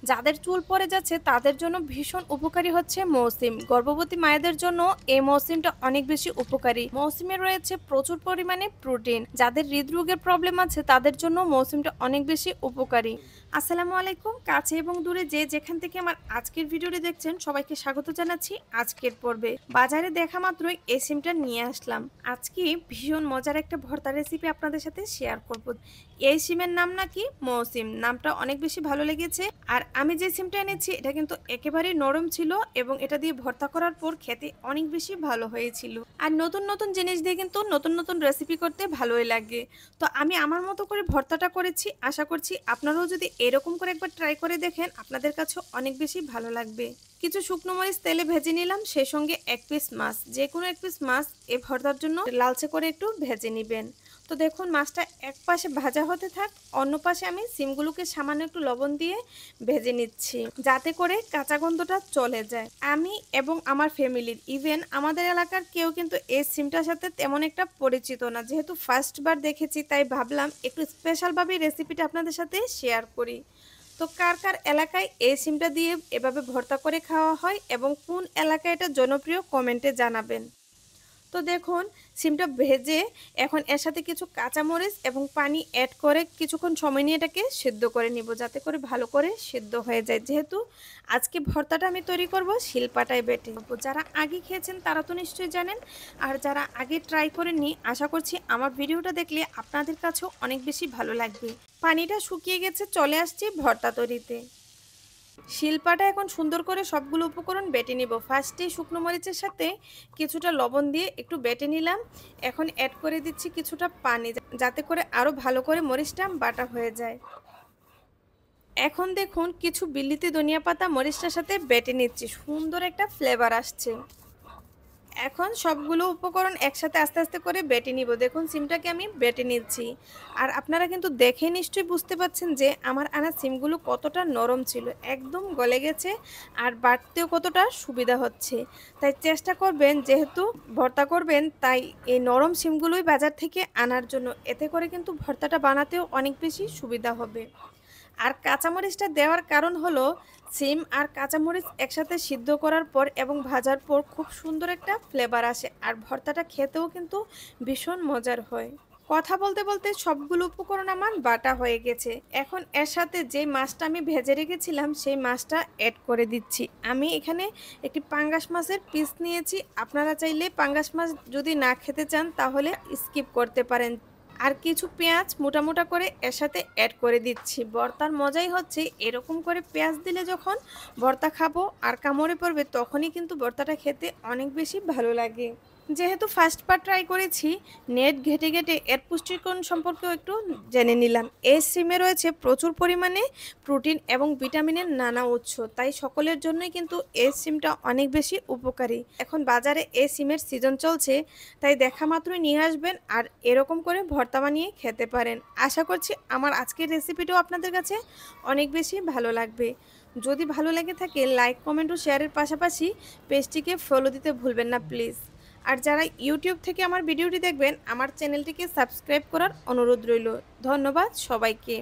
যাদের চুল পড়ে যাচ্ছে তাদের জন্য ভীষণ উপকারী হচ্ছে মৌসিম। গর্ভবতী মায়েদের জন্য এই মৌসিমটা অনেক বেশি উপকারী। মৌসিমে রয়েছে প্রচুর পরিমাণে প্রোটিন। যাদের হৃদরোগের প্রবলেম আছে তাদের জন্য মৌসিমটা অনেক বেশি উপকারী। আসসালামু আলাইকুম। কাছে এবং দূরে যে যেখান থেকে আমার আজকের ভিডিওটি দেখছেন সবাইকে স্বাগত জানাচ্ছি আজকের পর্বে। বাজারে দেখা মাত্রই এই সিমটা নিয়ে আসলাম। আজকে ভীষণ মজার একটা ভর্তা রেসিপি আপনাদের সাথে শেয়ার করব। এই সিমের নাম নাকি মৌসিম, নামটা অনেক বেশি ভালো লেগেছে। আর আমি যে সিমটা এনেছি এটা কিন্তু একেবারেই নরম ছিল এবং এটা দিয়ে ভর্তা করার পর খেতে অনেক বেশি ভালো হয়েছিল। আর নতুন নতুন জিনিস দিয়ে কিন্তু নতুন নতুন রেসিপি করতে ভালোই লাগে। তো আমি আমার মতো করে ভর্তাটা করেছি, আশা করছি আপনারাও যদি এরকম করে একবার ট্রাই করে দেখেন আপনাদের কাছেও অনেক বেশি ভালো লাগবে। কিছু শুকনো মরিচ তেলে ভেজে নিলাম, সেই সঙ্গে এক পিস মাছ, যে কোনো এক পিস মাছ এই ভর্তার জন্য লালচে করে একটু ভেজে নেবেন। তো দেখুন মাছটা এক পাশে ভাজা হতে থাক, অন্য পাশে আমি সিমগুলোকে সামান্য একটু লবণ দিয়ে ভেজে নিচ্ছি যাতে করে কাঁচা গন্ধটা চলে যায়। আমি এবং আমার ফ্যামিলির ইভেন আমাদের এলাকার কেউ কিন্তু এই সিমটার সাথে তেমন একটা পরিচিত না। যেহেতু ফার্স্টবার দেখেছি তাই ভাবলাম একটু স্পেশালভাবে রেসিপিটা আপনাদের সাথে শেয়ার করি। তো কার কার এলাকায় এই সিমটা দিয়ে এভাবে ভর্তা করে খাওয়া হয় এবং কোন এলাকায় এটা জনপ্রিয় কমেন্টে জানাবেন। তো দেখুন সিমটা ভেজে এখন এর সাথে কিছু কাঁচামরিচ এবং পানি অ্যাড করে কিছুক্ষণ সময় নিয়ে এটাকে সিদ্ধ করে নিব যাতে করে ভালো করে সিদ্ধ হয়ে যায়। যেহেতু আজকে ভর্তাটা আমি তৈরি করব শিলপাটায় বেটে। যারা আগে খেয়েছেন তারা তো নিশ্চয়ই জানেন, আর যারা আগে ট্রাই করেননি আশা করছি আমার ভিডিওটা দেখলে আপনাদের কাছেও অনেক বেশি ভালো লাগবে। পানিটা শুকিয়ে গেছে, চলে আসছি ভর্তা তৈরিতে। শিলপাটা এখন সুন্দর করে সবগুলো উপকরণ বেটে নিব। ফার্স্টে শুকনো মরিচের সাথে কিছুটা লবণ দিয়ে একটু বেটে নিলাম। এখন অ্যাড করে দিচ্ছি কিছুটা পানি যাতে করে আরও ভালো করে মরিচটা বাটা হয়ে যায়। এখন দেখুন কিছু বিলিতি ধনিয়া পাতা মরিচটার সাথে বেটে নিচ্ছি, সুন্দর একটা ফ্লেভার আসছে। এখন সবগুলো উপকরণ একসাথে আস্তে আস্তে করে বেটে নিব। দেখুন সিমটাকে আমি বেটে নিচ্ছি। আর আপনারা কিন্তু দেখে নিশ্চয়ই বুঝতে পাচ্ছেন যে আমার আনা সিমগুলো কতটা নরম ছিল, একদম গলে গেছে আর বাটতেও কতটা সুবিধা হচ্ছে। তাই চেষ্টা করবেন, যেহেতু ভর্তা করবেন তাই এই নরম সিমগুলোই বাজার থেকে আনার জন্য, এতে করে কিন্তু ভর্তাটা বানাতেও অনেক বেশি সুবিধা হবে। আর কাঁচামরিচটা দেওয়ার কারণ হলো সিম আর কাঁচামরিচ একসাথে সিদ্ধ করার পর এবং ভাজার পর খুব সুন্দর একটা ফ্লেভার আসে আর ভর্তাটা খেতেও কিন্তু ভীষণ মজার হয়। কথা বলতে বলতে সবগুলো উপকরণ আমার বাটা হয়ে গেছে। এখন এর সাথে যে মাছটা আমি ভেজে রেখেছিলাম সেই মাছটা অ্যাড করে দিচ্ছি। আমি এখানে একটি পাঙ্গাস মাছের পিস নিয়েছি। আপনারা চাইলে পাঙ্গাস মাছ যদি না খেতে চান তাহলে স্কিপ করতে পারেন। আর কিছু পেঁয়াজ মোটা মোটা করে এর সাথে অ্যাড করে দিচ্ছি। ভর্তার মজাই হচ্ছে এরকম করে পেঁয়াজ দিলে যখন ভর্তা খাবো আর কামড়ে পড়বে তখনই কিন্তু ভর্তাটা খেতে অনেক বেশি ভালো লাগে। যেহেতু ফার্স্ট বার ট্রাই করেছি, নেট ঘেটে ঘেটে এর পুষ্টিগুণ সম্পর্কেও একটু জেনে নিলাম। এই সিমে রয়েছে প্রচুর পরিমাণে প্রোটিন এবং ভিটামিনের নানা উৎস, তাই সকলের জন্যই কিন্তু এই সিমটা অনেক বেশি উপকারী। এখন বাজারে এই সিমের সিজন চলছে, তাই দেখা মাত্রই নিয়ে আসবেন আর এরকম করে ভর্তা বানিয়ে খেতে পারেন। আশা করছি আমার আজকের রেসিপিটাও আপনাদের কাছে অনেক বেশি ভালো লাগবে। যদি ভালো লেগে থাকে লাইক কমেন্ট ও শেয়ারের পাশাপাশি পেজটিকে ফলো দিতে ভুলবেন না প্লিজ। আর যারা ইউটিউব থেকে আমার ভিডিওটি দেখবেন আমার চ্যানেলটিকে সাবস্ক্রাইব করার অনুরোধ রইল। ধন্যবাদ সবাইকে।